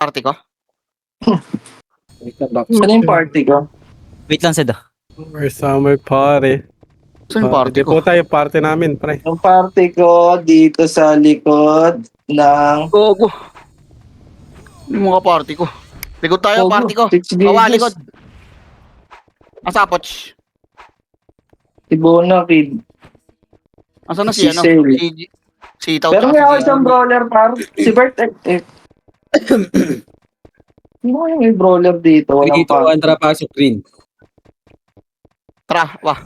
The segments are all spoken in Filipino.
party ko? Saan yung party ko? Wait lang, Sed. Or summer party. Saan yung party Di ko? po tayo party namin, pre. Yung party ko dito sa likod ng... Gogo. Yung mga party ko. Likod tayo, Gogo, party ko. Six Bawa, Vegas. likod. Asapoch. Si Bona Kid. Asan na Si si ano? Sel. Si Tao. Pero may ako isang brawler par. Si Bert Sino yung may brawler dito? Walang Dito, party. Andra, pasok, green. Tara, wah.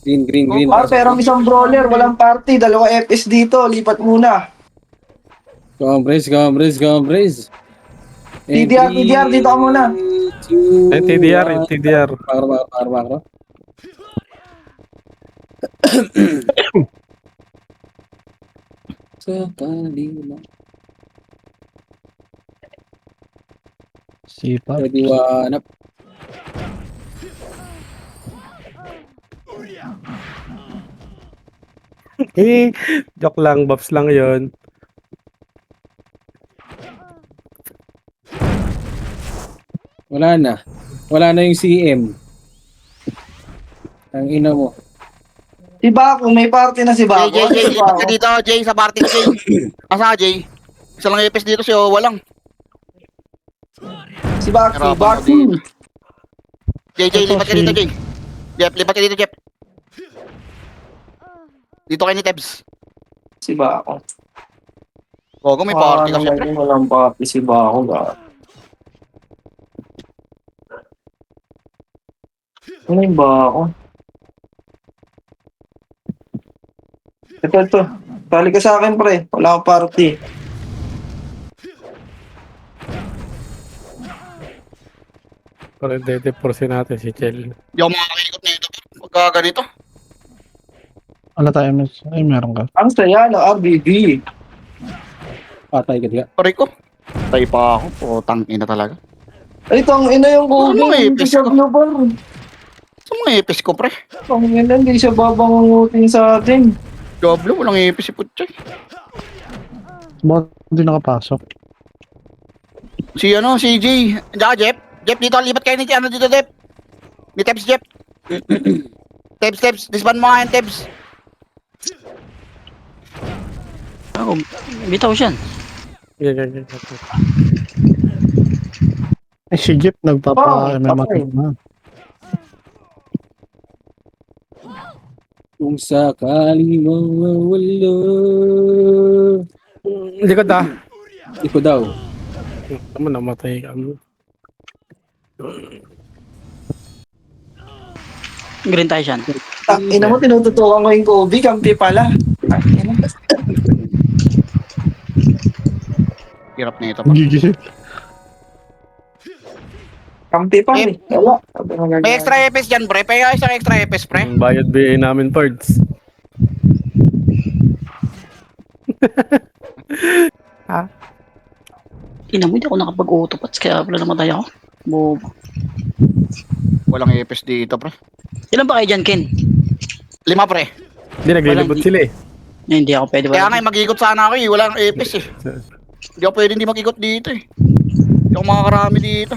Green. Par, pero ang isang brawler, walang party. Dalawa FS dito. Lipat muna. Come, Brace. TDR, dito ka muna. Yung TDR. Pakro. Sa kanila. Sipa. Pwediwanap. Joke lang, Babs lang yon. Wala na yung CM. Ang ina mo. Si Baco, may party na si Baco. Jay, lipat ka dito, Jay, sa party ko, Jay. Asa ka, Jay? Isa lang epis dito, si Owa lang. Si Baco. Jay, lipat ka dito, Jay. Jeff, lipat ka dito, Jeff. Dito kayo ni Tebs. Si Baco. Gogo, may party ka, syempre. Walang party si Baco. Ano yung Baco? Ito. Tali ka sa akin, pre. Wala akong party. Pero dede-force natin si Chel. Di ako makakaikot na ito. Pagka ganito. Ano tayo, miss? Ay, meron ka. Ang saya ng RBB. Patay ka diga. Pare ko. Tay pa ako. Putang ina talaga. Ay, tong ina yung Ano Google. Hindi epis siya ko? global. Sa mga epis ko, pre. Tong ina, hindi siya babangungutin sa atin. Diablo, walang epis si Putchay. Bakit hindi nakapasok? Si Jay. Diyan ka, Jeff. Jeff, dito. Lipat kayo ni ano dito, Jeff. Ni Tebs, Jeff. Tebs. Disband mo nga yan, Tebs. Ako, bitaw siyan. Ganyan. Ay, si Jeep nagpapa... may patay. na. Kung sakali mawawala. Likod ah. Iko daw. Naman namatay ka. Green tayo siyan. Ina mo, tinututukan ko yung Kobe. Kampi pala. Ina. Hirap na ito, pa. Gigi. Kampi pa, eh. Wala. May extra epis dyan, pre. Paya isang extra epis, pre. Ang bayad BA namin, Pards. Ina mo, hindi ako nakapag-autopats, kaya pala namatay ako. Bobo. Walang epis dito, pre. Ilan ba kayo dyan, Ken? 5, pre. Hindi, naglilibot Walang- sila eh. Hindi ako pwede Kaya ba? nga, mag-ikot sana ako eh. Walang epis eh. Hindi ako pwede hindi mag-ikot dito eh. Hindi ako makakarami dito.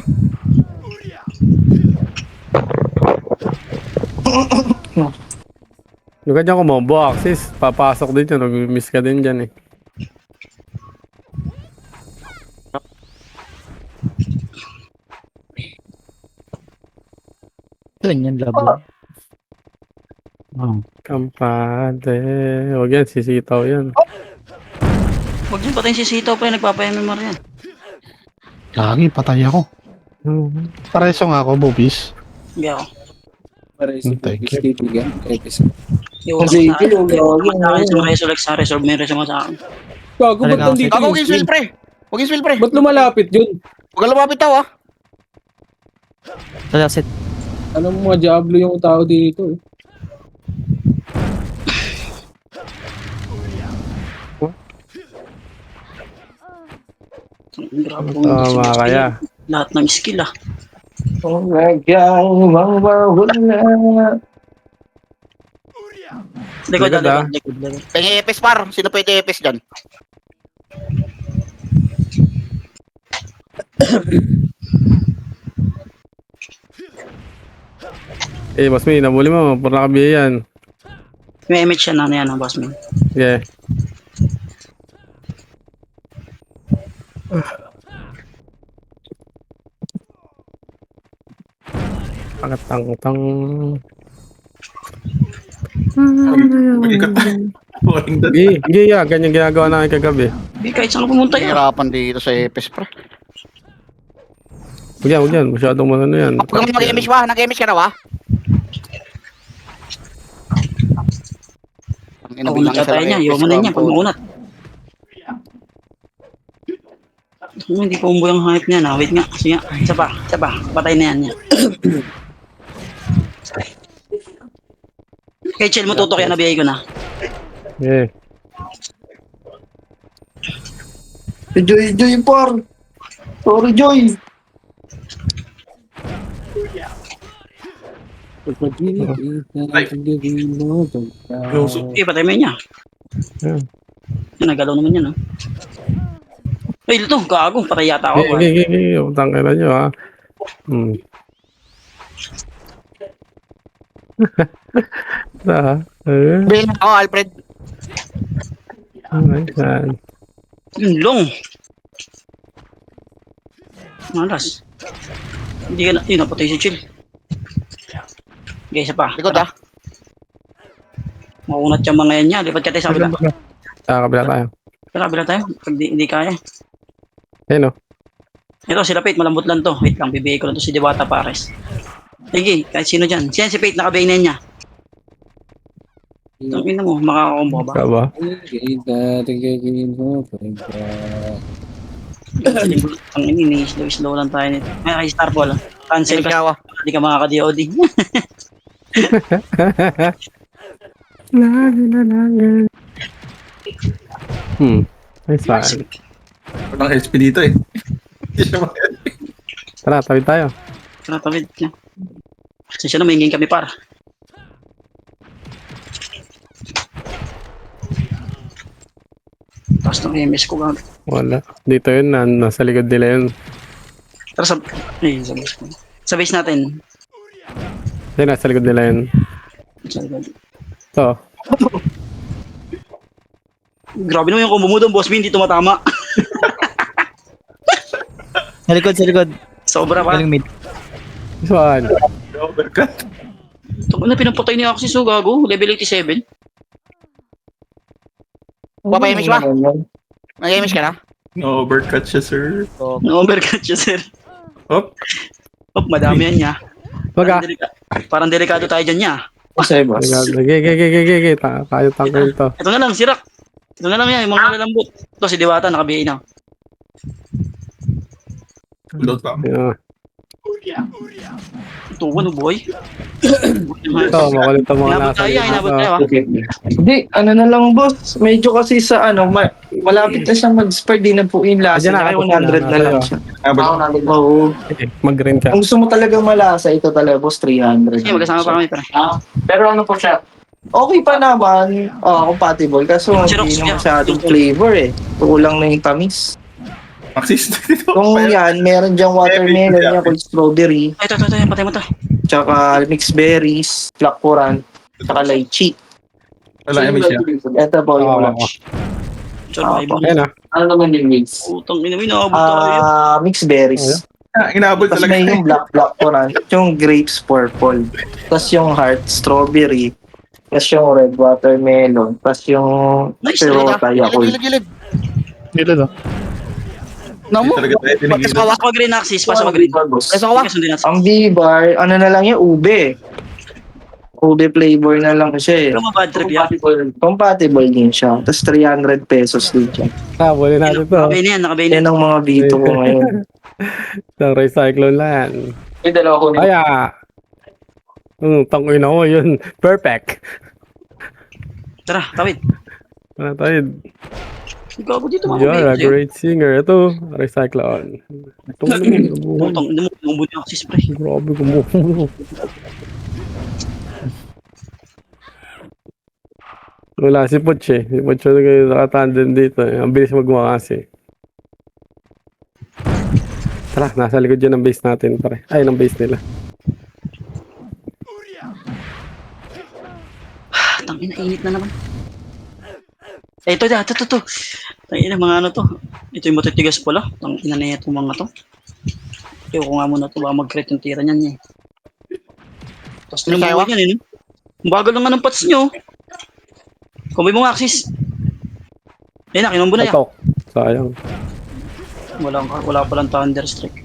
Yung kanya kumombo access, papasok din yun, mag-miss ka din dyan eh. Ganyan labo. Oh. Kampante. Huwag yan, sisitaw yan. Huwag niyo patayin si Sito pa yung nagpapa-MMR yan. Lagi, patay ako. Pareso nga ako, boobies. Hindi ako. Para si Thank you. kaibigan. Episode. Yung Kasi sa akin, yung yung lagi, sa Resolve sa Resolve, may resolve sa akin. Gago, ba't Talaga, nandito Ako, yung huwag yung swell, swing? pre. Huwag yung swell, pre. Ba't lumalapit yun? Huwag ka lumapit tao, ah. Sa Set. Alam mo, Diablo yung tao dito eh. Grabe kung Tama kaya. lahat ng skill ah. Hanggang mawawala. Likod Likod, ah. likod. Pengi epis, par. Sino pwede epis dyan? Eh, boss me, nabuli mo. Pura nakabiya yan. May image siya na yan, boss man. Yeah. Pakatang-tang. Hindi, yeah, ganyan ginagawa namin kagabi. Hindi, kahit saan ako pumunta yan. Hirapan dito sa Epes, pre. Huwag yan, masyadong ano yan. Pag nag-image ba? Nag-image ka na ba? Ang Paunat siya tayo niya. Iwan mo na niya pag maunat. Hindi pa umbo yung hype niya na. Wait nga. Sige nga. Isa pa. Patay na yan niya. Kay Chel mo tutok yan. Nabiyay ko na. Yeah. Joy, par. Sorry, Joy. Eh, patay mo yun niya. Yeah. Yan, nagalaw naman yan. Ay, ito. Gago. Patay yata ako. Okay. Utang ka na nyo, ha. Bilhin ako, Alfred. Yan. Yun long. Malas. Hindi ka na. Yun, napatay si Chel. Okay, isa pa. Likod, ah. Maunat yung mga yan niya. Lipat ka tayo sa kabila. Kabila tayo. Kabila tayo. Pag hindi kaya. Ayun, o. Ito, si Rapate, malambot lang to. Wait lang, bibigay ko lang to si Diwata Pares. Sige, kahit sino dyan. Siyan si Pate, nakabay na niya. Tangin na mo, makakakombo ka ba? Kaba? Ang ini, slow lang tayo nito. Ay, Starball. Cancel Image ka. ako. Hindi ka makaka-DOD. Ay, saan? Walang HP dito eh. Tara, tawid tayo. Tawid niya. Siya na, may ingin kami par. Tapos ng MS ko gano'n. Wala. Dito yun, nasa likod nila yun. Tara sa... Ay, sa base ko. Sa base natin. Yun, nasa likod nila yun. Ito. Grabe naman yung combo mo doon, boss. Hindi tumatama. Sa likod. Sobra pa. Galing mid. Saan? Overcut. Ito na pinapatay niya ako si Sugago. Level 87. Papa-image ba? Nag-image ka na? No overcut siya, sir. Na-overcut siya, sir. Hop. Oh, madami yan niya. Baga. Parang delikado tayo dyan niya. Kasi, boss. Gigi. Tayo tanggal to. Ito na lang, sirak. Ito na lang yan, yung mga lalambot. Ito si Diwata, nakabihin na. Load pa. Ito, ano boy? Ito, makulit ang mga Inabot nasa tayo, inabot tayo. Hindi, ano na lang, boss. Medyo kasi sa malapit na siyang mag-spur, di na po yung lasa. Diyan na, Kaya tapos 100 na na, lang tayo. siya. Oo. Mag-green ka. Kung gusto mo talagang malasa, ito talaga, boss, 300. Sige, magkasama pa kami, pare. Pero ano po siya? Okay pa naman, compatible. Kaso Xerox hindi niya. naman masyadong flavor eh. Kulang na yung tamis. Maxis dito. Kung yan, meron diyang watermelon niya called strawberry, Ay, ito, patay mo to. tsaka mixed berries, blackcurrant, tsaka lychee. Wala image siya. Ito po yung Oo. lunch. Tsaka, Ayun, Ano naman yung mix? utang ina mo, inaabot tayo. Mixed berries. Inabol Tapos talaga. may yung blackcurrant, yung grapes purple. Tapos yung heart strawberry. Tapos yung red watermelon. Tapos yung Nice, perota yakult. Gilid. Dito to. No mo? Talaga tayo tinigil. Pasok mag green axis, pasok mag green. Kasi ako ba? Sundin natin. Ang B-bar, ano na lang yung ube. Ube flavor na lang siya eh. Pero mabad trip yan. Compatible din siya. Tapos 300 pesos din siya. Huli natin to. Nakabay na yan, nakabay na. Yan ang mga dito ko ngayon. Isang recyclone lang. May dalawa ko Kaya. Tangin ako yun. Perfect. Tara, tawid. Ano tayo? Gago dito mga You're a baby. great singer. Ito, recyclone. Ito mo naman. Utang, hindi mo umubod yung axis, pre. Grabe kumuha. Wala si Poch eh. Si Poch yung nakatandem dito eh. Ang bilis magawa kasi. Tara, nasa likod yun ng base natin, pare. Ay, ng base nila. Tangina, init na naman. Ito. Tangina, mga ano to. Ito yung matitigas pala. Tangina na itong mga to. Ayaw ko nga muna to. Baka mag-crit yung tira niyan eh. Tapos tinambuhay niyan eh. Ang bagal naman ng pats nyo. Kumbay mo nga, Axis. Ayun na, kinumbo na yan. Atok. Sayang. Wala palang Thunderstrike.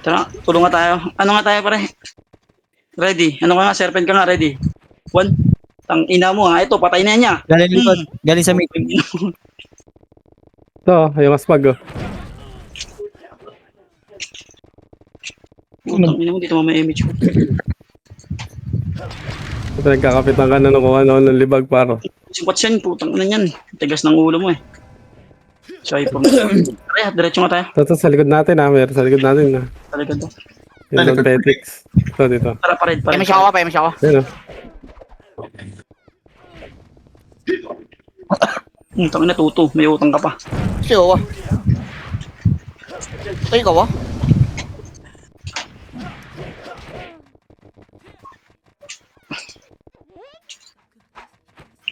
Tara, tulungan tayo. Ano nga tayo pare? Ready. Ano ka nga, serpent ka nga, ready. 1. Tang ina mo ha. Ito, patay na niya. Galing likod. Galing sa mid. Ito, yung asmag, oh. Tang ina mo, dito mo may image ko. Ito, nagkakapitan ka na ng kung ano ng libag, paro. Sipot yan, putang ina yan. Tigas ng ulo mo eh. Sorry po. Kaya, diretso nga tayo. Ito, sa likod natin, ha. Meron sa likod natin, ha. Talaga to. Yung Don Petix. Ito, dito. Tara, pared. Paimis ako. Ayun, oh. Tangin na tuto. May utang ka pa. Kasi oh. Ito ikaw ah.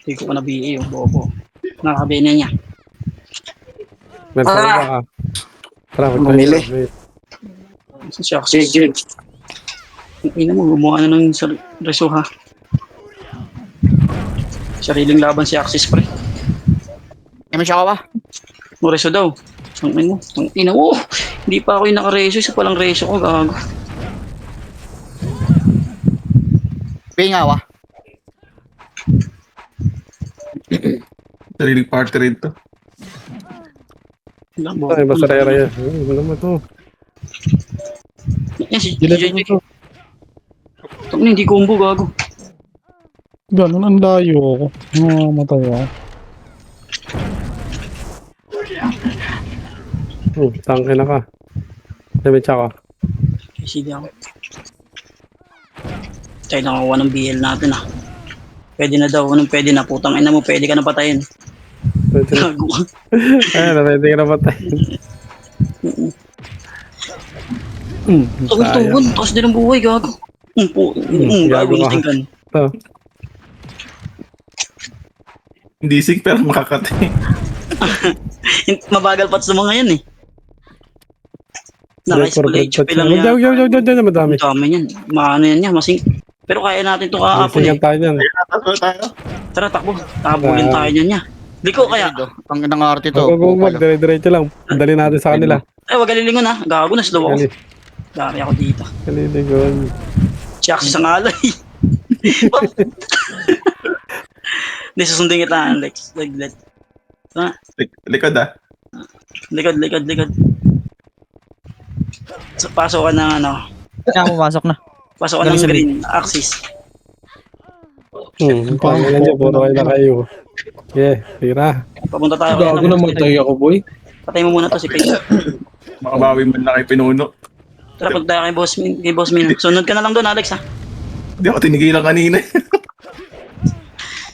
Hindi ko pa na-BA yung bobo. Nakakabi na niya. Meron sa iba, ha. Tara, Bumili. Saan siya? Ang ina mo, gumawa na ng reso ha. Sariling laban si Axis pre. Paimis ako ba? Mo reso daw. Ang ina mo. Ang ina mo. Hindi pa ako yung naka-reso. Isa palang reso ko. Gago. Pinga ba? Sariling party rin to. Ay, basarera yan. Ano naman to? Yan si Dilat JJ. mo to. Tangina, hindi combo gago. Ganun, ang layo ako. Matay ako. Tangke na ka. Damage ako. Sige ako. Tayo nakakuha ng BL natin ah. Pwede na daw. Anong pwede na? Putang ina mo. Pwede ka na patayin. Pwede na. Gago ka. Ayun, pwede ka na patay. Tugon. Tapos din ang buhay. Gago. Gago Gago ka. tingkan. Ito. Hindi sick pero makakatay. Mabagal pa sa mga yan eh. Naka-split HP lang yan. Diyan, madami. Ang dami yan. Maano yan yan. Masing... Pero kaya natin ito kaapon eh. Singan tayo yan. Tara, takbo. Takabulin tayo niyan niya. Liko kaya. Ang inang arte to. Wag, dire-diretso lang. Dali natin sa kanila. Wag galilingon ha. Gago na slow ako. Dali. Dari ako dito. Kalilingon. Siya kasi sa ngalay. Hindi susundin kita, Alex. Leglet. Likod ah. Likod. So, pasok ka ng ano. Pumasok na. Pasok ka ng green axis. Pangalan niyo, puro kayo na kayo. Yeah, tira. Papunta tayo. Gago na matay ako, boy. Patay mo muna to si Pete. Makabawi mo na kay Pinuno. Tara, punta tayo kay Boss Min. Sunod ka na lang doon, Alex ha. Hindi ako tinigilan kanina.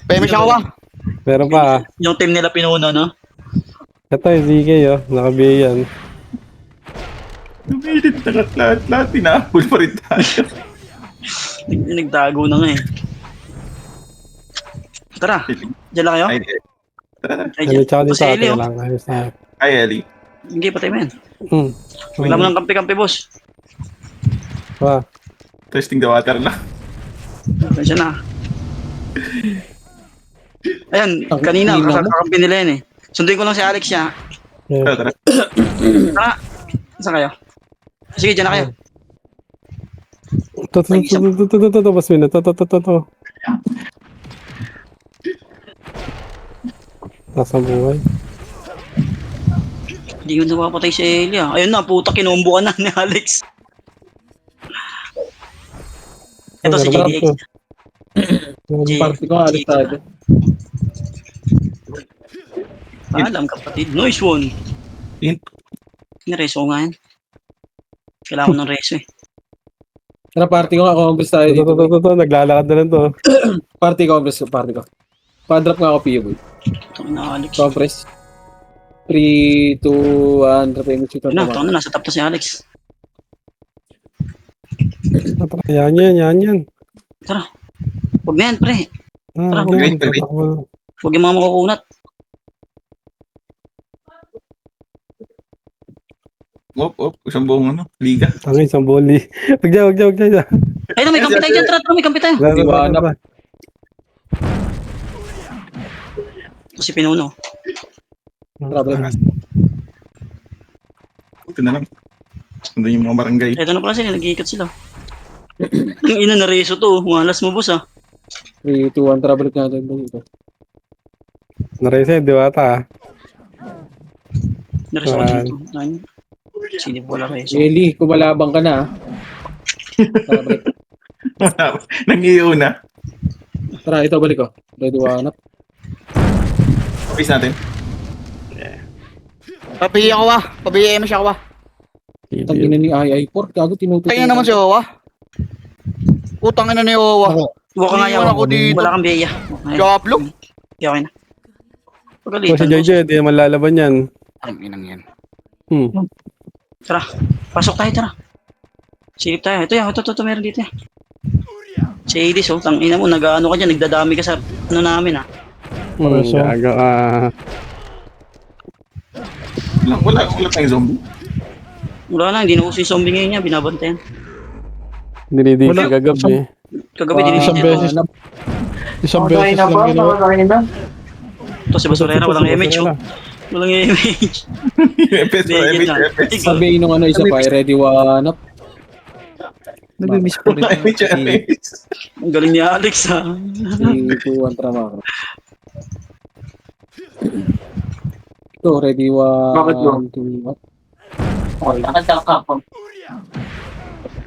Paimis ako ba? Meron pa, ah. Yung team nila pinuno, no? Ito yung ZK, oh. Nakabiya yan. Lumilit na lahat. Tinahabol pa rin tayo. Nagtago na nga eh. Tara, dyan lang kayo? Ay, tara na. Ay, Ano, dyan. tsaka dito Boss Eli, atin oh. lang. Ayos na. Ay, Ellie. Hindi, patay mo yan. Hmm. Wala mo ng kampi-kampi, boss. Pa. Testing the water lang. Pasensya na. Ayun, kanina, kakampi nila yan eh. Sunduin ko lang si Alex niya. Tara, tara. Tara, saan kayo? Sige, dyan na kayo. Ito, Boss Min. Ito. Nasa buhay. Hindi ko napapatay si Elia. Ayun na, puta, kinombo ka na ni Alex. Ito si JDX. Party ko, alis tayo. Alam kapatid. Nice one. Yun. Nireso nga yan. Kailangan ko ng reso eh. Tara, party ko nga, congress tayo dito. Ito. Naglalakad na lang to. Party ko. Pa-drop nga ako, PU, boy. Ito na Alex. Congress. 3, 2, 1, trap image ito. Yun na, ito na, nasa top na si Alex. Yan yan. Huwag na yan, pre. Tara, Yan, wait. tatakbo. Huwag yung mga makukunat. Isang buong liga. Tangin, isang boli. Wag dyan. Ay na, may kampi tayo dyan, Tara, may kampi tayo. Tara. Ito si Pinuno. Trap. Ito na lang. Sundan yung mga barangay. Ito na pala sila, nag-iikot sila. Ang ina na reso to, malas mo boss ah. 3, 2, 1, trap balik natin dito. Nareset, di ba ta? Nareso ko dito. Nine. Sino po wala reso. Eli, kumalabang ka na. Tara, balik. Nangiuna. Tara, ito, balik ko. Ready, 1 up. Office natin. Pabihi ako ah. Pabihi mo siya ako ah. Tangina ni II4, gago tinutuloy. Kaya naman si Owa. Putang ina ni Owa. Huwag ka nga Iwan yaw. ako dito. Wala kang beya. Diablo. Okay na. Kung Pagalitan si JJ, di naman lalaban yan. Ang inang yan. Tara, pasok tayo, tara. Silip tayo. Ito, meron dito yan. Si Adis, oh, tangina mo, nag-ano ka dyan, nagdadami ka sa ano namin ah. So- Gago, Wala tayong zombie. Wala lang, hindi na uso yung zombie ngayon niya, binabantayan. Dinidisi Wala. kagabi. Kagabi, Isang dinisin beses. niya. Isang beses lang ginawa. Ito si Basurera, walang image, oh. Walang image. Bigyan lang. Sabi nung ano, isa pa, ready, 1 up. Nag-miss po rin. Ang galing ni Alex, ha. 3, 2, 1, trama. Ito, ready, 1, Bakit yun? 2 up.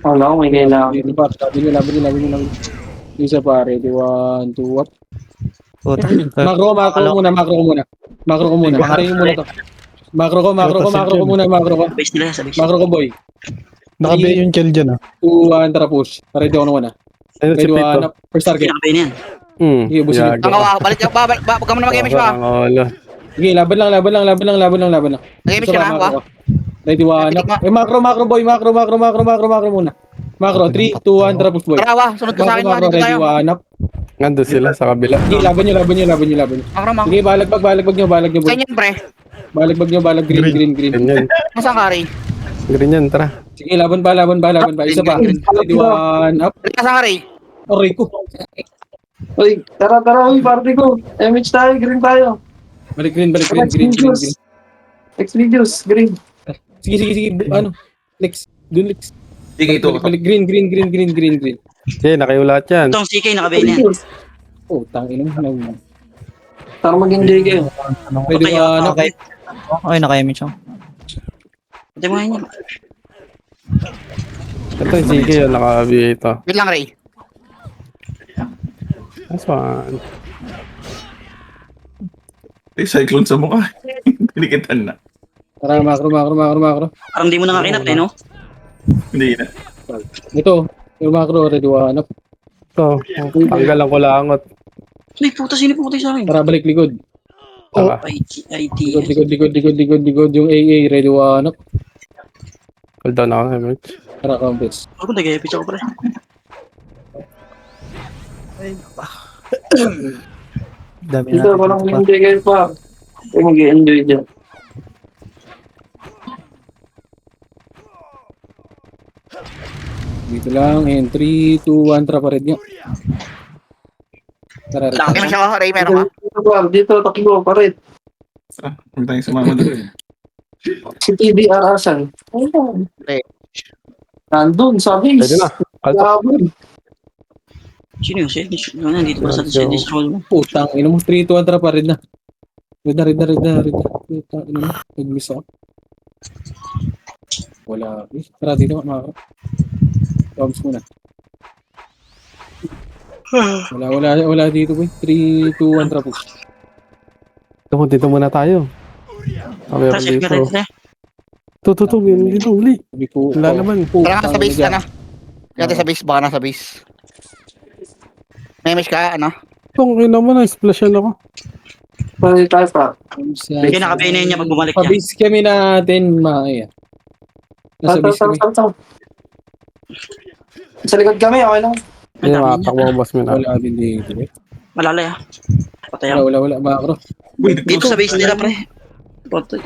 Wala ko, may kailangan. Ready pa, laban niyo. Isa pa, ready, 1, 2 up. Puta. Makro ko muna. Patayin mo muna to. Makro ko muna. Base nila, sa base. Makro ko, boy. Nakabi yung kill dyan ah. 2, 1, tara push. Ready ako naman ah. Ayun si Ready, 1 Pito. up. First target. Pinakabay na yan. Sige, busin. Gago. Ang awa. Balik ka ba? Huwag ka mo na mag-image pa. Ang olo. Sige, laban lang. Mag-image ka na ako ah. Ready, 1 up. Makro, boy. Makro muna. Makro, 3, 2, 1, tara push, boy. Tara wa. Sunod ka sa akin. Makro, Dito ready, tayo. 1 up. Nandun sila sa kabila. Sige, laban nyo. Makro mo. Sige, balagbag nyo, boy. Sa inyo pre. Balagbag nyo, green. Ganyan. Nasaan ka Ray? Green yan, tara. Sige, laban pa. Isa pa. Ready, 1 up. Balik ka sa Ray. Aray ko. Uy, tara, uy, party ko. MH tayo, green tayo. Balik green. Next videos, green. Sige. Ano? Lex. Dun, Lex. Sige, ito. Balik green. Okay, nakayo lahat yan. Itong CK nakabay na yan. Oh, tangin mo. Para mag-enjoy kayo. Pwede Okay, ba, okay. Okay, naka-image ako. Pwede mo nga yan. Ito yung sige yun, nakabi ito. Wait lang Ray. That's one. May cyclone sa mukha. Pinikitan na. Tara, makro. Parang di mo na nga kinat eh, no? Hindi na. Ito, yung makro, ready, 1 up. Ito, tanggalan ko langot. Ay, puta, sino pumatay sa akin? Tara, balik likod. Tara. IT. Likod. Yung AA, ready, 1 up. Hold down ako, image. Tara, compass. Ako nag-epic ako pala. Dami Dito, natin. walang mag-enjoy kayo pa. Kayo mag-enjoy dyan. Dito lang, and 3, 2, 1, trapa red nyo. Tara, red. Laki mo siya ako Ray. Meron ka. Dito, takbo, parit. Huwag tayong sumama doon. Si TBR asan? Ayun. Nandun, sabi. Pwede na. Kalpak. Laban. Sino yung Sedis? Nandito pala sa Sedis roll mo. Putang, ino mo, 3, 2, 1, trapa red na. Red na. Putang, ino mo, nag-miss ako. Wala. Tara, dito, makro. Bombs muna. Wala dito, boy. 3, 2, 1, trapos. Dito muna tayo. Meron Tapos, dito. ito. Meron dito, uli. Sabi ko, Wala naman. Tara ka sa base ka na. Kaya sa base. Baka nasa base. May image ka ano? Itong ina mo na, splashan ako. Pwede tayo pa. Kaya nakapinin niya pag bumalik yan. Pabase kami natin, Maya. Nasa base kami. Sa likod kami, okay lang. Ang Hindi, dami niya. makatakbo ang boss mo na. Wala din dito. Malalay ah. Patay ako. Wala, macro. Uy, Dito sa base nila, pre. Patay.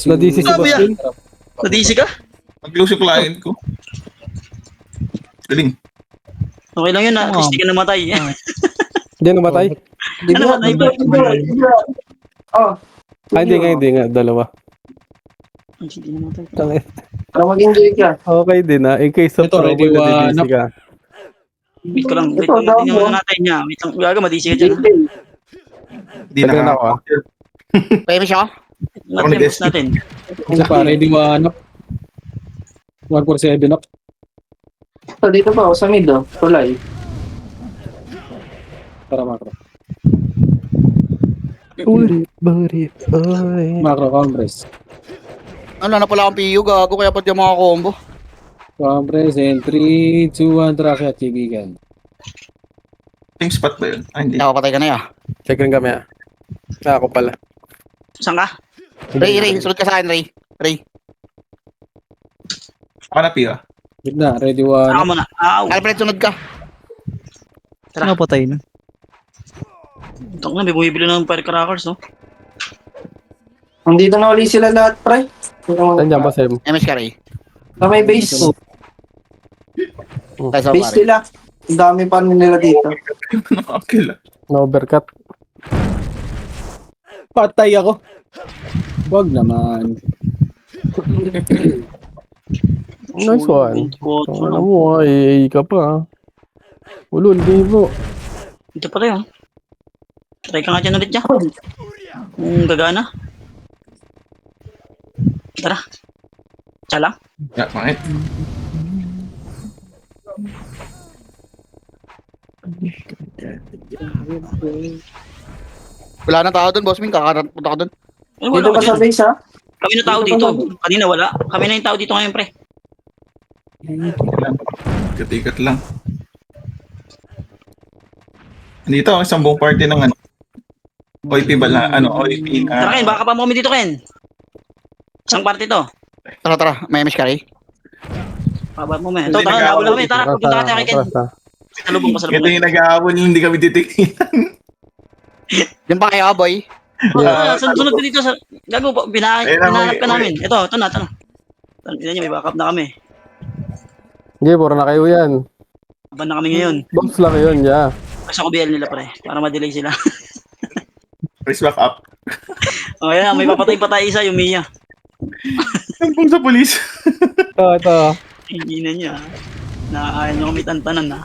Na-DC si Sabi boss ah. din. Nadisi ka? Nag-close yung client ko. Galing. Okay lang yun ah. At least di ka namatay. Hindi namatay. Ano ba? Oh, Ay, hindi nga. Dalawa. Hindi namatay. Tangin. para mag-enjoy ka. Okay din ah. In case of Ito, ready, trouble, na-DC ka. Wait ko lang. Wait Ito, ko lang. Tingnan damo. muna natin niya. Wait lang. Gaga, madisi ka dyan ah. Di Tagal na ako ah. Pwede siya? Natin, boss natin. Isa pa, ready 1 up. 147 up. So, dito pa ako sa mid, oh. Tulay. Tara, macro. Burit. Macro, compress. Ano na pala akong PU, gago, kaya pati yung mga combo. Compress, and 3, 2, 1, track at chigigan. Same spot ba yun? Ah, hindi. Nakapatay ka na ya. Check rin kami ah. Ako pala. Saan ka? Ray, sunod ka sa akin, Ray. Ray. Ako na, Pia. Gitna, ready 1 Ako up. muna. Ow. Alfred, sunod ka. Tara. Napatay na. Ito na, may bumibili ng firecrackers, no? Nandito na uli sila lahat, pre. Nandiyan ba, Sem? MS ka, Ray. Na may base. Tayo sa Base pare. nila. Ang dami pa nila dito. Okay lang. Na-overcut. Patay ako. Wag naman. Nice one. Kotso Ano lang. mo ah, ka pa ah. Ulol, mo. Ito pala yun. Try ka nga dyan ulit dyan. Kung gagana. Tara. Tsala. Yeah, bakit? Wala na tao doon, boss Min. Kakapunta ko doon. Eh, wala Dito ka pa sa dyan. base, ha? Kami na tao dito. Kanina wala. Kami na yung tao dito ngayon, pre. Ikat-ikat lang. Dito, isang buong party ng ano. OIP ba na, OIP na. Tara, Ken. Baka pa mo kami dito, Ken. Isang party to. Tara. May MS ka, Ray. Pabat mo, men. Ito, Hindi, tara. nag-aaway. Nawala kami. Tara, pupunta ka tayo kay Ken. Salubong pa, Ito salubong. yung nag-aawal yung hindi kami titingin. Diyan pa kayo, boy. Sunod ko dito sa... Gago, binahanap ka namin. Ito na. Tignan niyo, may backup na kami. Hindi, puro na kayo yan. Laban na kami ngayon. Bombs lang yun, yeah. Kasi ako BL nila, pre. Para ma-delay sila. Press back up. O, yan. May papatay-patay isa, yung Mia. Sampung sa polis. Ito. Hindi na niya. Nakakain nyo kami tantanan, ha.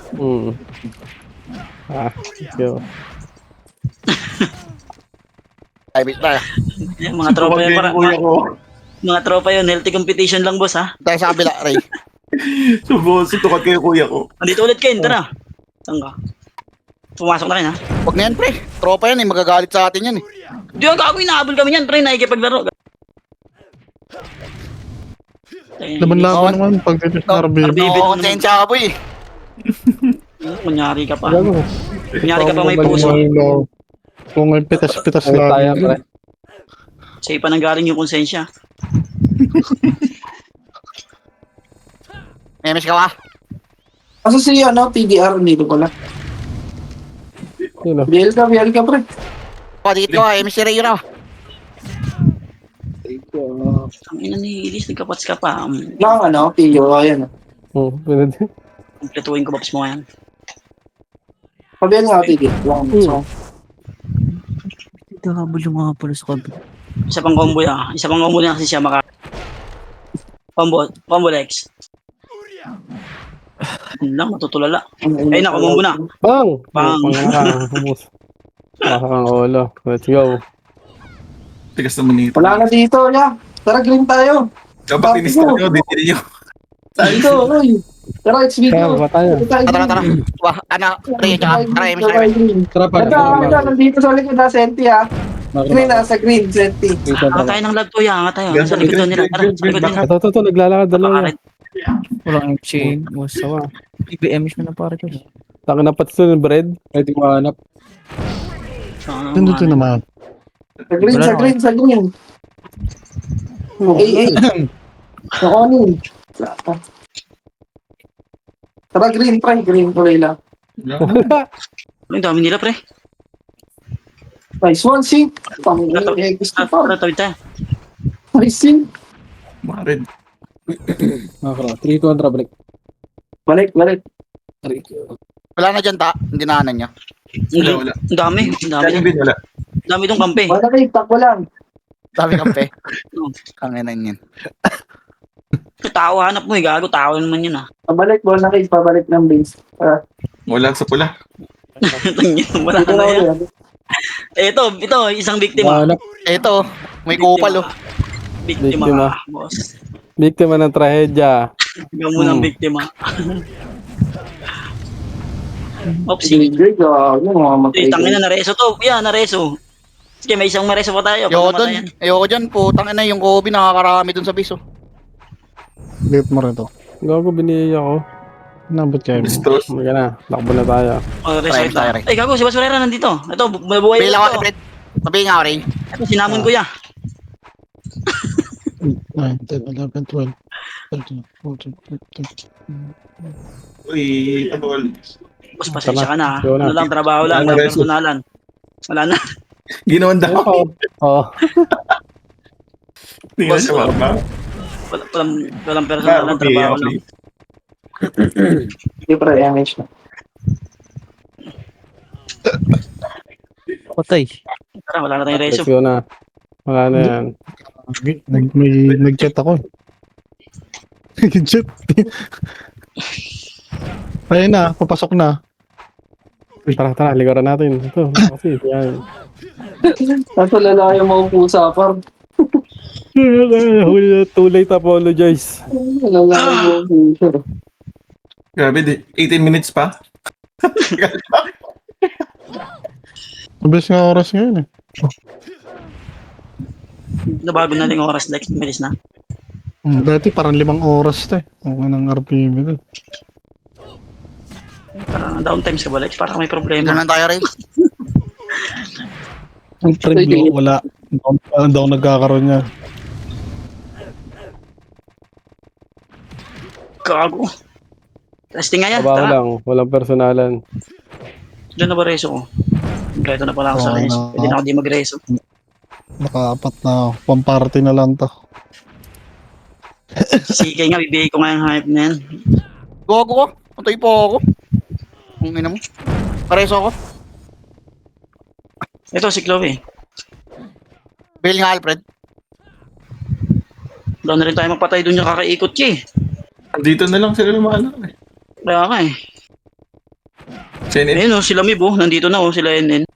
Yo. Ay, bit tayo. Yan, mga tropa yun. Kuya ko. Mga tropa yun. Healthy competition lang, boss, ha. Tayo sa kabila, Ray. Sutukat kayo kuya ko. Andito ulit, Ken. Tara. Saan ka? Pumasok na rin, ha. Huwag na yan, pre. Tropa yan, eh. Magagalit sa atin yan, eh. Di ba gagawin? Nahabol kami yan, pre. Nakikipaglaro. Laban-laban naman pag dito sa RB. Bibit Oo, mo naman. konsensya ka, boy. Kunyari ka pa. Gago. Kunyari ka pa may puso. Kung may pitas-pitas Ay, tayo, lang. pre. Sa'yo pa nang galing yung konsensya. May MS ka ba? Asa si, TDR dito pala. Yun oh. BL ka, pre. O, dikit ka, MS si Ray yun, ah. Ang ina ni Ilis, nagkapats ka pa. Lang, PO, ayan. Pinad. Kompletuhin ko babs mo yan. Pabihan nga, TD. Lang, so. Ito habol yung mga pala sa kabila. Isa pang combo yan. Isa pang combo na kasi siya maka... Combo Lex. Yun lang, matutulala. Ay, nakumumbo na. Bang! Bang! Humus. Baka kang olo. Let's go. Tigas naman nito. Wala na dito, ya. Tara, green tayo. Dapat tinis na nyo, dinili nyo. Dito, Roy. Tara, it's Kaya video. ba tayo? Tara. Wah, Ray, tsaka, tara, MS ka. Tara pa. Ito, nandito sa likod na Senti, ha. Green, nasa green, Senti. Angat tayo ng lag to, ya. Angat tayo. Sa likod doon nila. Tara, sa likod nila. Ito, naglalakad dalawa. Bakit? Walang chain. BBM siya na pare ko. Taka na pati sa bread. Ready 1 up. Nandito naman. Sa green, sa green, sa green. Ay. Nakonin. Tara, green, pre. Green kulay lang. Ang dami nila, pre. Nice one, Sing. Gusto pa. Tara, tawid tayo. Nice, Sing. Mga red. Macro. 3, 2, 1, tara, balik. Balik, balik. Wala na dyan, ta. Hindi na niya. Wala. Ang dami. Ang dami. Kaya bin, wala. Ang dami itong kampe. Wala kayo, takbo lang. Sabi kampe. Kanginan yan. Tao hanap mo eh. Gago, tao naman yun ah. Pabalik, wala kayo, pabalik ng base. Wala sa pula. Wala na yan. Ito, isang biktima. Wala. Ito, may kupal oh. Biktima, Biktima. boss. Biktima ng trahedya. Ikaw muna ang biktima. Oopsie. Sige, mga Tangin na nareso to. Yan, nareso. Sige, may isang mareso pa tayo. Ayoko Pag dun. namatayan. Ayoko dyan po. Tangin na yung Kobe nakakarami dun sa biso. Bit mo rin to. Gago, biniyay ako. Nabot kayo. Bistos. Sige na, lakbo na tayo. Oh, Try, reso try. ito. Gago, si Basurera nandito. Ito, mabuhay Bail ako, ito. Fred. Sabihin nga ako rin. Ito, sinamon ko ya. 9, 10, 11, 12, 13, 14, 15. Uy, tabol. Boss, pasensya ka na. Ikaw na. Ano lang, trabaho lang. Wala na, Walang reso. personalan. Wala na. Ginawan daw. Oo. Hindi nga siya mama. Walang personalan. Okay, Trabaho okay. lang. Hindi, pre, MH na. Patay. Tara, wala na tayong reso. Let's go na. Wala na yan. Nag-chat ako. Nag-chat. Ayun na, papasok na. Tara, ligaran natin. Ito, kasi yan. Nasa lalaki yung maupo sa apar. Too late apologize. Lalaki yung maupo. Grabe, 18 minutes pa. Mabilis nga oras ngayon eh. Nabago na yung oras. Like, milis na. Dati parang 5 oras to eh. Ang anong RPM ito. Parang down times ka ba, Lex? Parang may problema. Doon lang tayo rin. Ang trend wala. Hindi ako nagkakaroon niya. Gago. Testing nga yan. Trabaho Tara. lang, walang personalan. Doon na ba reso ko? Kompleto na pala ako sa Oo, reso. na. Pwede na ako di mag-reso. Nakaapat na. Pamparty na lang to. Sige nga, bibigay ko nga yung hype na yan. Gogo ko. Pantay po ako. Ang ina mo. Pareso ako. Ito si Chloe. Bail nga, Alfred. Wala na rin tayo magpatay doon yung kakaikot siya eh. Dito na lang sila lumaano. Kaya nga eh. Senate. Ayun oh, sila Mib oh. Nandito na oh, sila NN.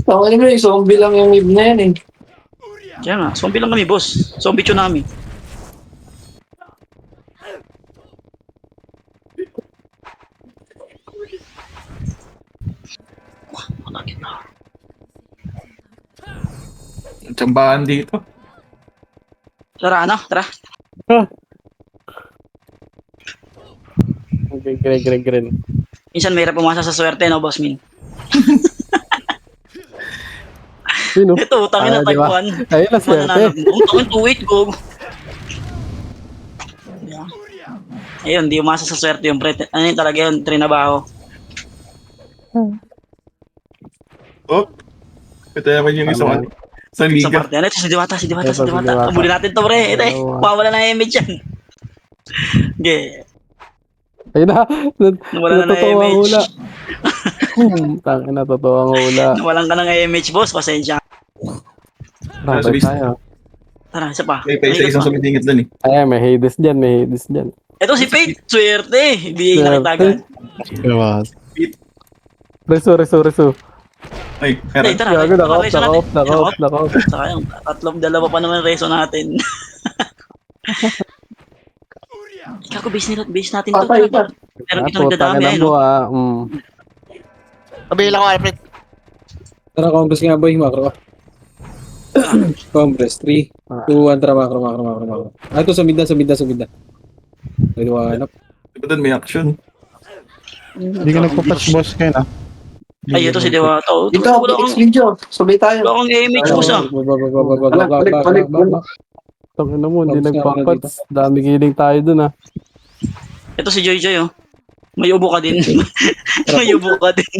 Tawag mo yung zombie lang yung mib na yan eh. Kaya nga, zombie lang kami boss. Zombie tsunami. Malakit na. Tsambahan dito. Tara ano, tara. Green. Minsan mahirap pumasa sa swerte no, boss Min. Sino? Ito, tangin na Ah, di ba? type 1. Ayun na swerte. Tangin 2-8 go. Yeah. Ayun, di umasa sa swerte yung pre. Ano yun talaga yun, trinabaho. Oh. Ito naman yung isang ano. Sa Sa liga. parte. Ano ito, si Diwata. Ito, si Diwata. Umuli natin to pre. Ito eh, Dalawa. mawala na image yan. Okay. Ayun na. Nawala na ng Totoo ang image. hula. Tangin na, totoo ang hula. Nawalan ka ng image, boss. Pasensya. Tara, Sabi- tayo. Tara, isa pa. May isa-isang sumidingit dun eh. Ay, may Hades dyan, may Hades dyan. Ito si Faith. Swerte. Bigay na kita agad. Diba? Reso. Ay, Ay, meron. tara. Gago, reso natin. naka-off. Saka yung dalawa pa naman reso natin. Kako, base natin to. Patay pa. Pero dito Ako, nagdadami tangin eh, mo no? Bail ako, Alfred. Tara, compress nga boy, macro. Compress. 3, 2, 1, tara, macro. Ah, ito sa mid na. Pwede ko hanap. Diba dun may action? Hindi ka nagpa-patch boss kayo na. Ay, ito si Diwata. Oh, Dito, wala PX kang, video. Sabay tayo. wala kang image boss ah. Balik. Tangina mo, hindi Tapos na ako na nagpapats. Dami giling tayo dun ah. Ito si Joy Joy oh. May ubo ka din. May ubo ka din.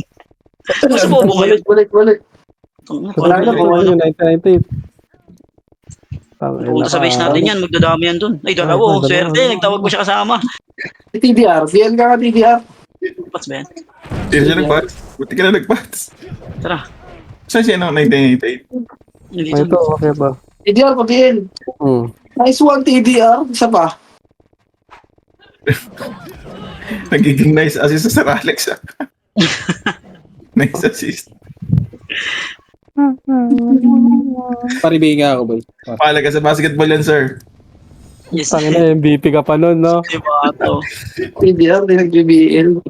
Mas ubo ngayon. Balik. Wala na po yun, 1998. Punta sa base natin yan, magdadami yan dun. Ay, dalawa oh. Swerte, nagtawag ko siya kasama. TDR. DL ka ka, TDR. Pats ba yan? Hindi siya nag-pats. Buti ka na nag-pats. Tara. Saan siya no? 1988? Nandito. Ito, okay ba? TDR pa DL. Nice one, TDR. Isa pa. Nagiging nice assist sa Sir Alex ah. Nice assist. Paribay nga ako, boy. Pala ka sa basketball yan, sir. Yes. Tangina, MVP ka pa nun, no? Diwata. TDR, di nag-BBL.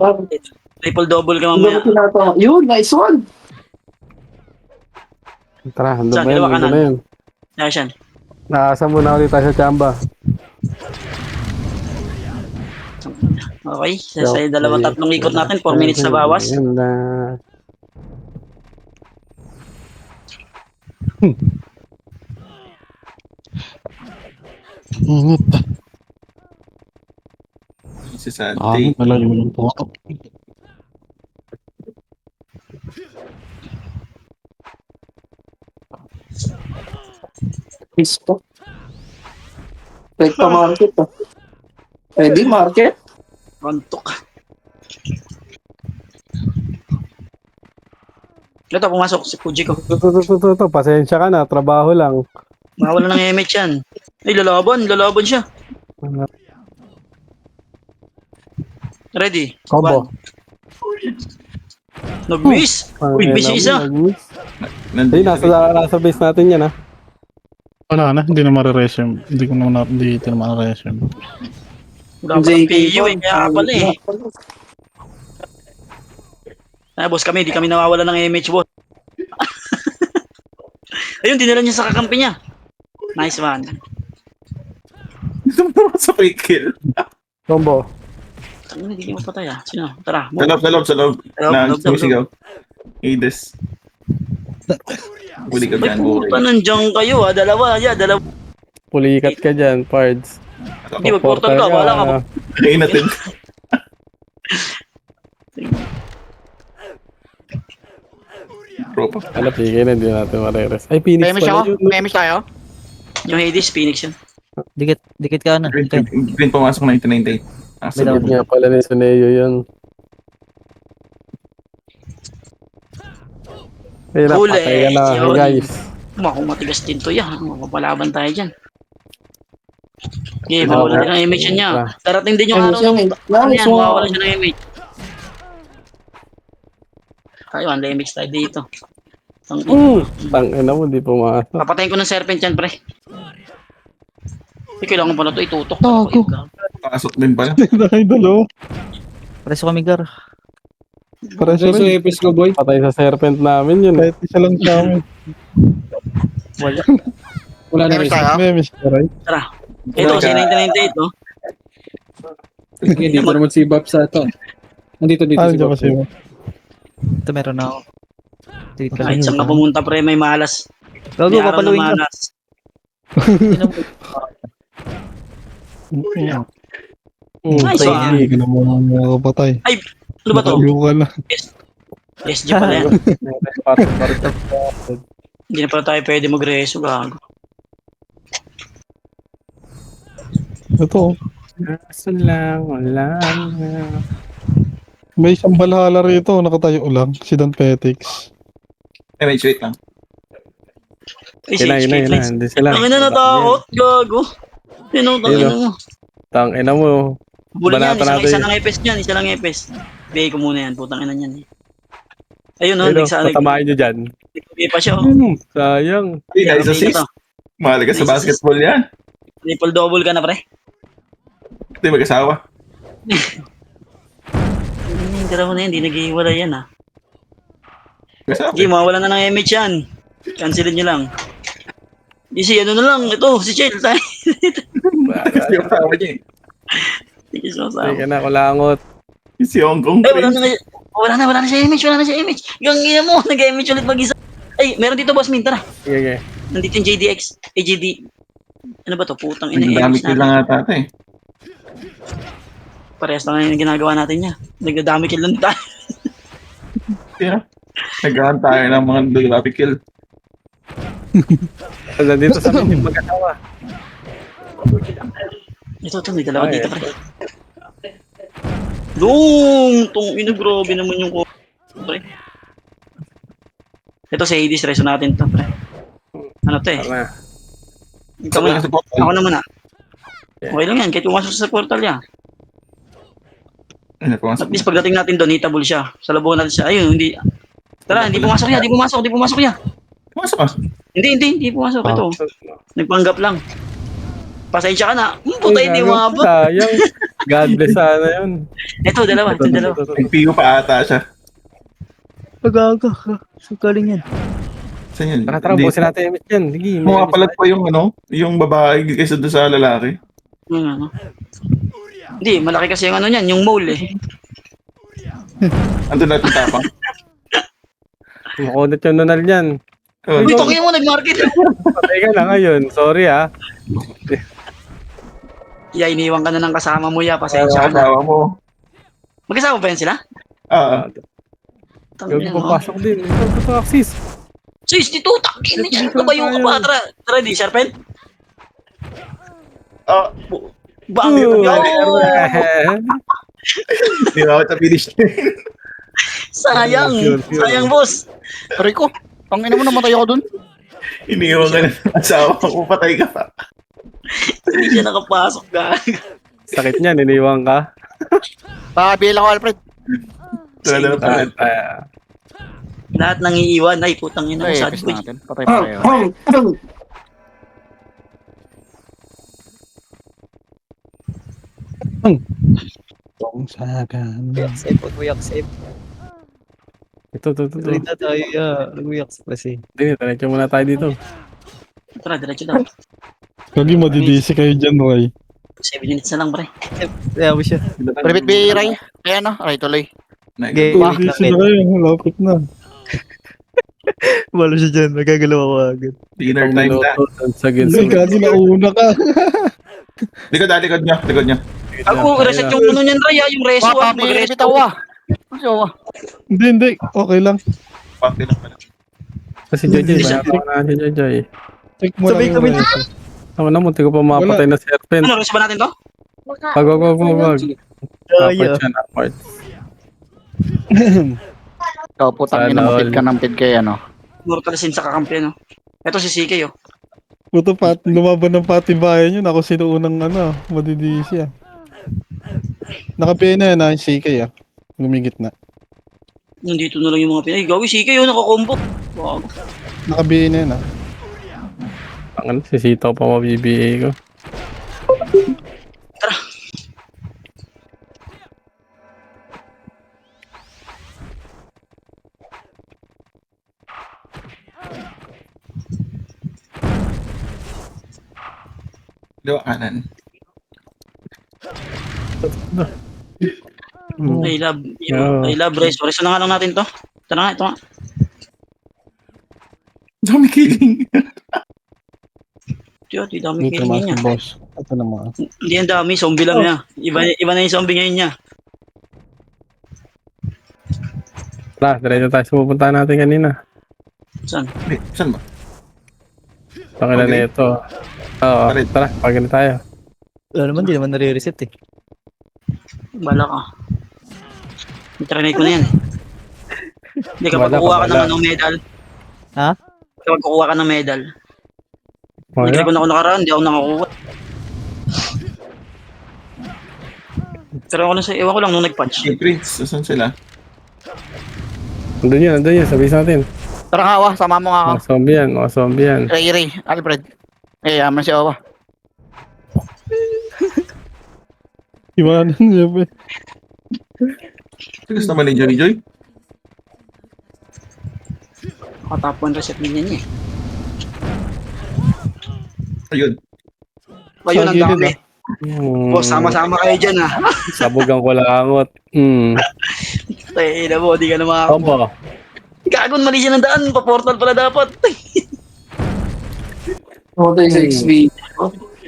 Triple double ka mamaya. Yun, nice one. Tara, hando Saan? ba yan? Dalawa Hando kanan. na yun. Nasaan? Nakasa muna ulit tayo sa chamba. Okay, sa dalawang tatlong ikot natin, 4 minutes na bawas. Yun na. Ingat. Si Santi. Malayo lang po ako. Miss po. Rekta market ah. Ready market? Rontok. Ito, pumasok si Fuji ko. Ito. Pasensya ka na, trabaho lang. Mawala ng MH yan. Ay, lalaban siya. Ready? Combo. Nag-miss. Uy, miss yung isa. Ay, nasa base natin yan, ha? Wala na, hindi na mariresume. Hindi na mariresume. Wala pa ng PU eh, kaya pala eh. Ah, boss kami, di kami nawawala ng MH boss. Ayun, dinala niya sa kakampi niya. Nice man. Ito naman sa fake kill. Combo. Tangina, hindi niya mapatay ah. Sino? Tara, Sa loob. Sa loob, Sumisigaw. Aides. Huli ka Ay, dyan, puta, Buri. nandiyan kayo ah. Dalawa. Pulikat ka dyan, Pards. Hindi, mag-portal ka. Wala ka. Kain natin. Pro pa. Ano, pigay na, hindi natin marires. Ay, Phoenix May miss pala ako? yun. May miss tayo? Yung Hades, Phoenix yun. Dikit ka na. Green pumasok 1998. Sagot nga pala ni Suneo yun. Ay, Huli. napatay ka na, Yun. guys. Kung matigas din to yan. Mapapalaban tayo dyan. Okay, mawala din ang image niya. Darating din yung araw ng Nice yan, mawawala one. siya ng image. Tayo, ang image tayo dito. Tangina mo, di pumasok. Papatayin ko ng serpent yan, pre. Kailangan pala ito itutok. Tago. Pasok din pala. Idol, oh. Preso kami, Gar. Preso So, rin. epis ko, boy. Patay sa serpent namin yun. Kahit isa lang sa amin. Wala na May miss miss. tayo? May miss ka, right? Tara. Ito, si 1998, no? Hindi dito naman si Bab sa ito. Nandito si Diyan Bab. kasi mo. Ito meron na ako. Dikit ka Kahit saan ka pumunta, pre, may malas. Gago, May araw na papaluin ka. malas. Nice Crazy. one. Hindi ka na muna makakapatay. Ano ba to? Nakaliw ka na. SG pala yan. Hindi na pala tayo pwede mag-reso, gago. Ito, oh. Kaso lang, wala na. May isang balhala rito. Nakatayo lang. Si Dan Petix. Wait lang. Ay, Yun na, hindi sila. Ang ina natakot, gago. Sino, tangina mo. Tangina mo. Bulin yan, Banata natin. isa lang epes niyan, isa lang epes. Bigay ko muna yan, putang ina niyan. Ayun, no, Ayun, nagsa tatamahin nyo dyan. nagpapay pa siya, oh. Sayang. Hey, nice assist. Mahal ka sa basketball yan. Triple double ka na, pre. Hindi mag-asawa. Hindi mo na yan, hindi nag-iwala yan, ha. Mag-asawa. Hindi, mawala na ng MH yan. Cancelin nyo lang. Easy, ano na lang, ito, si Chel, tayo. Kasi yung asawa niya eh. Sige, so, sa Sige na, kulangot. Si Hong Kong. Eh, wala na kayo. Wala na siya image. Gangina mo, nag-image ulit mag-isa. Ay, meron dito, boss Min, tara. Sige, sige. Nandito yung JDX. JD. Ano ba to? Putang ina, Nagdami image kill natin. lang ata ito eh. Parehas lang yung ginagawa natin niya. Nagdadami kill lang tayo. Yeah. Nagahan tayo ng mga dalapi kill. Nandito sa amin yung mag-asawa. Ito, may dalawa Ay, dito, pre. Tong ina, grabe naman yung pre. Ito sa Hades, reso natin to, pre. Ano to eh? Tama. Ikaw muna. Sa portal. Ako na muna. Yeah. Okay lang yan, kahit pumasok sa portal yan. Ano po? At least pagdating natin doon, hitable siya. Salubungan natin siya. Ayun, hindi. Tara, hindi pumasok yan. Pumasok ka. Hindi pumasok. Ito, nagpanggap lang. Pasensya ka na. Putay, hindi Gago, umabot. sayang. God bless sana yun. Ito, dalawa. Nag-PO pa ata siya. Pag-aga. Sukaling yan. Saan yun? Tara, busin natin yung image yan. Sige, may Mga image palag tayo. pa yung yung babae kaysa doon sa lalaki. Ano? Hindi, malaki kasi yung ano niyan, yung mole eh. Andun natin tapang. Makunat yung nunal yan. Oh, Uy, tokyo mo, nag-market. Patay ka na ngayon. Sorry ah. Ya, iniwan ka na ng kasama mo, ya. Pasensya ka na. asawa mo. Mag-kasama pa yan sila? Ah, Tangina Gago mo. papasok din. Ito Axis. Sis, dito, takin niya. Kabayo ka pa. Tara, di, Sharpen. ah, Bang, Oh. di ba ako sa finish line? sayang. Sure. Sayang, boss. Rico, ang ina mo namatay ako dun. Iniwan ka na ng asawa ko, patay ka pa. Hindi siya nakapasok, gag. Sakit niyan, iniwan ka. Pakabila ko, Alfred. Tulad na pala. Lahat nang iiwan. Ay, putang ina. Ay, Sad epis boy. natin. Patay pa kayo. Tong sagan. Save, mag-react, save. Ito. Tuloy na tayo, mag-react kasi. Hindi, tayo muna tayo dito. Tara, diretso daw. Kagi madidisi kayo dyan, Roy. 7 minutes na lang, pre. Kaya mo siya. Private Bay, Ray. Ayan no, Ray tuloy. Okay, Madidisi na kayo, lapit na. Wala siya dyan, nagagalaw ako agad. Dinner time na. Sa Hindi, gilso. kagi nauna ka. Likod niya. Ako, reset yung ano niyan, Ray, yung reso. Papabili bitaw ah. Ano ah? Hindi, okay lang. Pati lang pala. Kasi Joy, bayaran na si Joy. Check mo Sabay lang kami yung reso. Ako na, munti ko pa mapatay na si Erpen. Ano, reso ba natin to? Wag. Kaya. Apart siya, apart. Ikaw putang ina mo, Sana all. pid ka ng pid kay ano. Mortalisin sa kakampi, no? Ito si CK, oh. Puto lumaban ng patibayan yun. Ako sino unang madidisi ah. Nakapiay na yan yung CK ah. Gumigit na. Nandito na lang yung mga Pinay. Gawi, CK, oh, nakakombo. Wow. Nakabiay na yan ah. Ang sisitaw pa mabibigay ko. Liwa kanan. I love, Yeah. I love reso. Reso na nga lang natin to. Ito na nga, ito nga. Dami killing. Diyo, di dami Dito killing naman niya. si boss. Ito naman. Hindi yan dami, zombie lang niya. Iba na yung zombie ngayon niya. Tara, diretso tayo sa pupuntahan natin kanina. Saan? Saan ba? Pakila na ito. Oo, Palit. tara, pagkali tayo. Wala naman, di naman nare-reset eh. Bala ka. Trinay ko na yan. Hindi ka Wala, magkukuha ka ng wala. ano, medal. Ha? Kapag magkukuha ka ng medal. Wala. Nag-ribon ako nakaraan, hindi ako nakakuha. Pero ako na sa ewan ko lang nung nag-punch. Si Prince, saan sila? Andun yan, sabihin natin. Tara nga Awa, sama mo nga ako. Mga zombie yan. Ray, Alfred. Eh, aman si Awa. Iwanan niya ba? Gusto naman ni Joy. Katapon reset niya niya eh. Ayun. Ayun, ang Sa gilid, dami. Boss, sama-sama kayo dyan ah. Sabog ang kulangot. Tayo na mo, di ka na makakakuha. Combo. Gagon, mali siya ng daan. Pa-portal pala dapat. Namatay sa XP.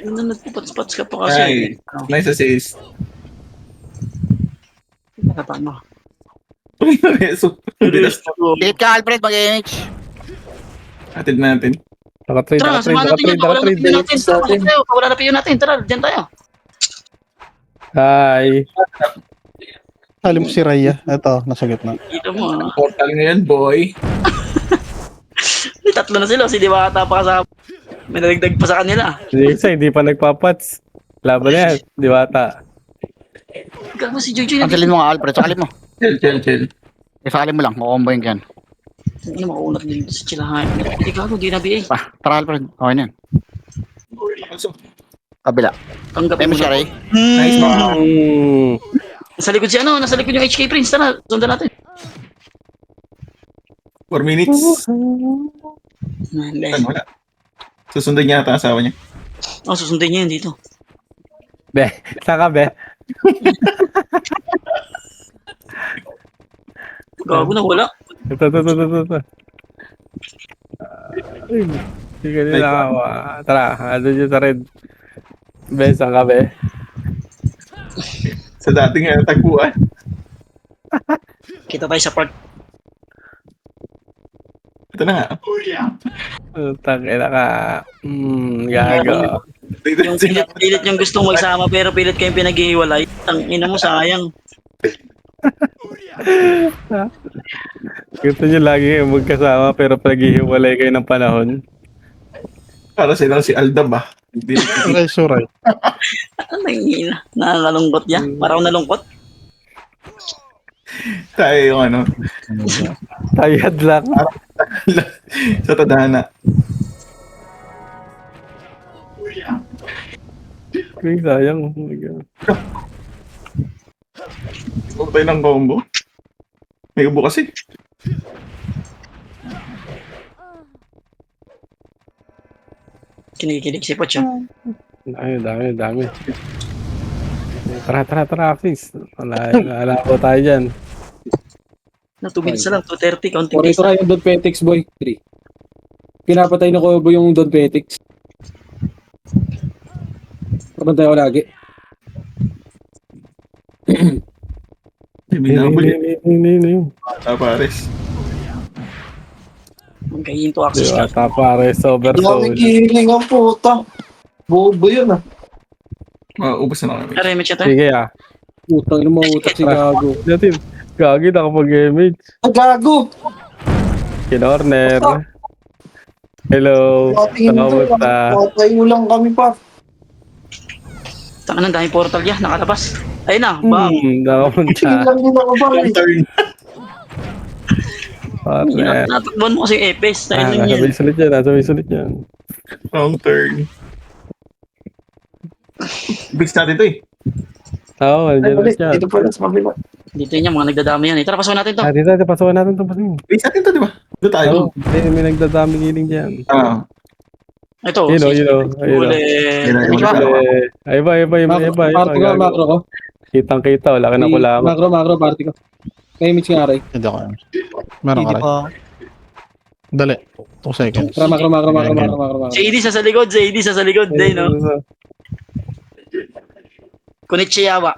Ano, nagpapats-pats ka pa kasi. Ay, nice assist. Nakatama. So, bilas na. Hit ka, Alfred, mag-NH. Atid natin. Naka-trade, Tara, samahan natin yan. Pakawala na piyo natin. Tara, pasok tayo. Pakawala na piyo natin. Tara, dyan tayo. Hi. Alam mo si Raya. Ito, nasa gitna. Dito mo. ah. Portal ngayon, boy. May tatlo na sila. Si Diwata pa kasama. May nalagdag pa sa kanila. Hindi isa, hindi pa nagpapats. Laban na yan, di bata. Gago si Jojo na. Cancelin mo nga, Alfred. Sakalin mo. Chill. Sakalin mo lang. Kukomboyin ka yan. Ano makaunat din dito sa chilahan. Hindi gago, di na BA. Tara, Alfred. Okay na yan. Kabila. Tanggap May mo siya, na. Ray. Nice, mga. Nasa likod si ano, nasa likod yung HK Prince. Tara, sundan natin. 4 minutes. Mali. Ano, wala. Susundan niya ata ang asawa niya. Oh, susundin niya yun dito. Be, saan ka, be? Gago na wala. Ito. Ay, hindi ka nila kawa. Tara, ano dyan sa red. Be, saan ka, be? Sa dating tagpuan. Kita tayo sa park. Ito na nga. Tangina ka. Gago. Yung pilit yung gustong magsama pero pilit kayong pinaghihiwalay. Ang ina mo, sayang. Gusto nyo lagi kayong magkasama pero paghihiwalay kayo ng panahon. Para silang si Aldab ah. Hindi Suray, suray. Ano yung ina? Nakalungkot yan. Parang nalungkot. tayo yung ano. Tayad lang. Sa tadhana. Ay, sayang. Oh my God. Huwag tayo ng combo. May ubo kasi. Kinikilig si Poch. Dami. Tara, Axis. Wala po tayo dyan. Na 2 minutes na lang, 2:30, counting Or days ito yung Don Petix, boy. 3. Pinapatay na ko yung Don Petix. Pabantay ko lagi. May nabuli. Hindi. Pares. Ang kayin to access ka. Diba, pare, sober Hindi ako soul. nagihiling ang puta. Bobo yun ah. Ubus na kami. Remit siya tayo. Sige Utang ina mo, utak si Gago. Natin, gagi nakapag-image. Ang gago! Kinorner. Hello. Patingin to. Kamusta? Patay mo lang kami pa. Tangan ng daming portal yan, nakalabas. Ayun na, bam. Nakapunta. Tingin lang din ako ba? Long turn. Partner. Natakbuhan mo kasi yung Epes. Tayo lang yan. Nasa may sulit yan. Long turn. Bigs natin to eh. Oo, Ay, andyan ulit. ulit yan. Dito pala sa kabila. Dito yun yan, mga nagdadami yan. Tara, pasukan natin to. Dito, pasukan natin ito. Bigs natin to, di ba? Doon tayo. Oo, may nagdadami giling dyan. Ito. Yun o. Yun o. Ay ba. Party ko, macro ko. Kitang-kita, wala ka na kulangan. Macro, party ko. Kaya image nga, Ray. Hindi ako. Meron ka Hindi rin. pa. Dali. 2 seconds. Tara, macro. JD sa likod, Day, no? Konnichiwa.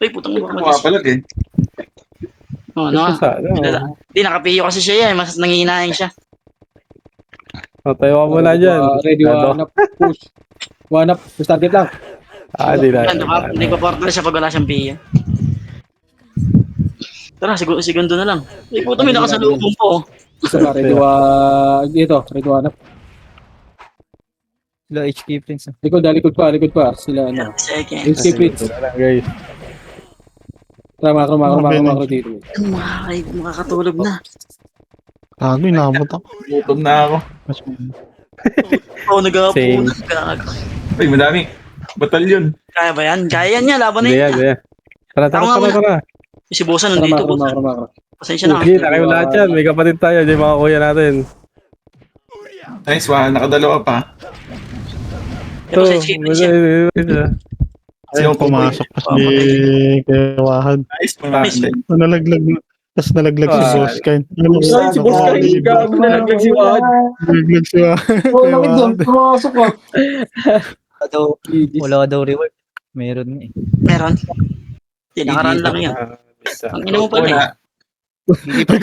Uy, putang mo. Pumapalag eh. Oh, no. Ano? Di, nakapiyo kasi siya yan. Mas nanghihinahin siya. Tayo ka muna dyan. Ready, one up, push. One up, push target lang. Di na. Hindi pa portal siya pag wala siyang piyo. Tara, segundo na lang. Uy, puta, may nakasalubong po. Isa pa, ready, one up. Sila HK Prince. Likod pa. Sila, ano. Second. HK Prince. Guys. Tara, macro dito. Makakatulog na. Gago, inabot ako. Gutom na ako. Oo, nag-aapo Same. na. Uy, madami. Batalyon. Kaya ba yan? Kaya yan niya, laban na Hindi yan. yan. Tara. Si Bosa Tara, nandito. macro. Pasensya na. Sige, tayo lahat yan. May kapatid tayo. Diyan mga kuya natin. Nice one. Nakadalawa pa. Ito sa HK Prince yan. Si Opo Boy. Pumasok pa si Kuya Wahad. Nice mga Nice. Tapos nalaglag si Ah. Boss Kain. Ay, si Boss Kain. Gago na naglag si Wad. Nalaglag si Wahad. Oo, bakit doon? Pumasok ko. Wala daw reward. Meron nga eh. Meron. Nakaraan lang yan. Bisa. Ang ina mo pala eh. Wala. Hindi pa.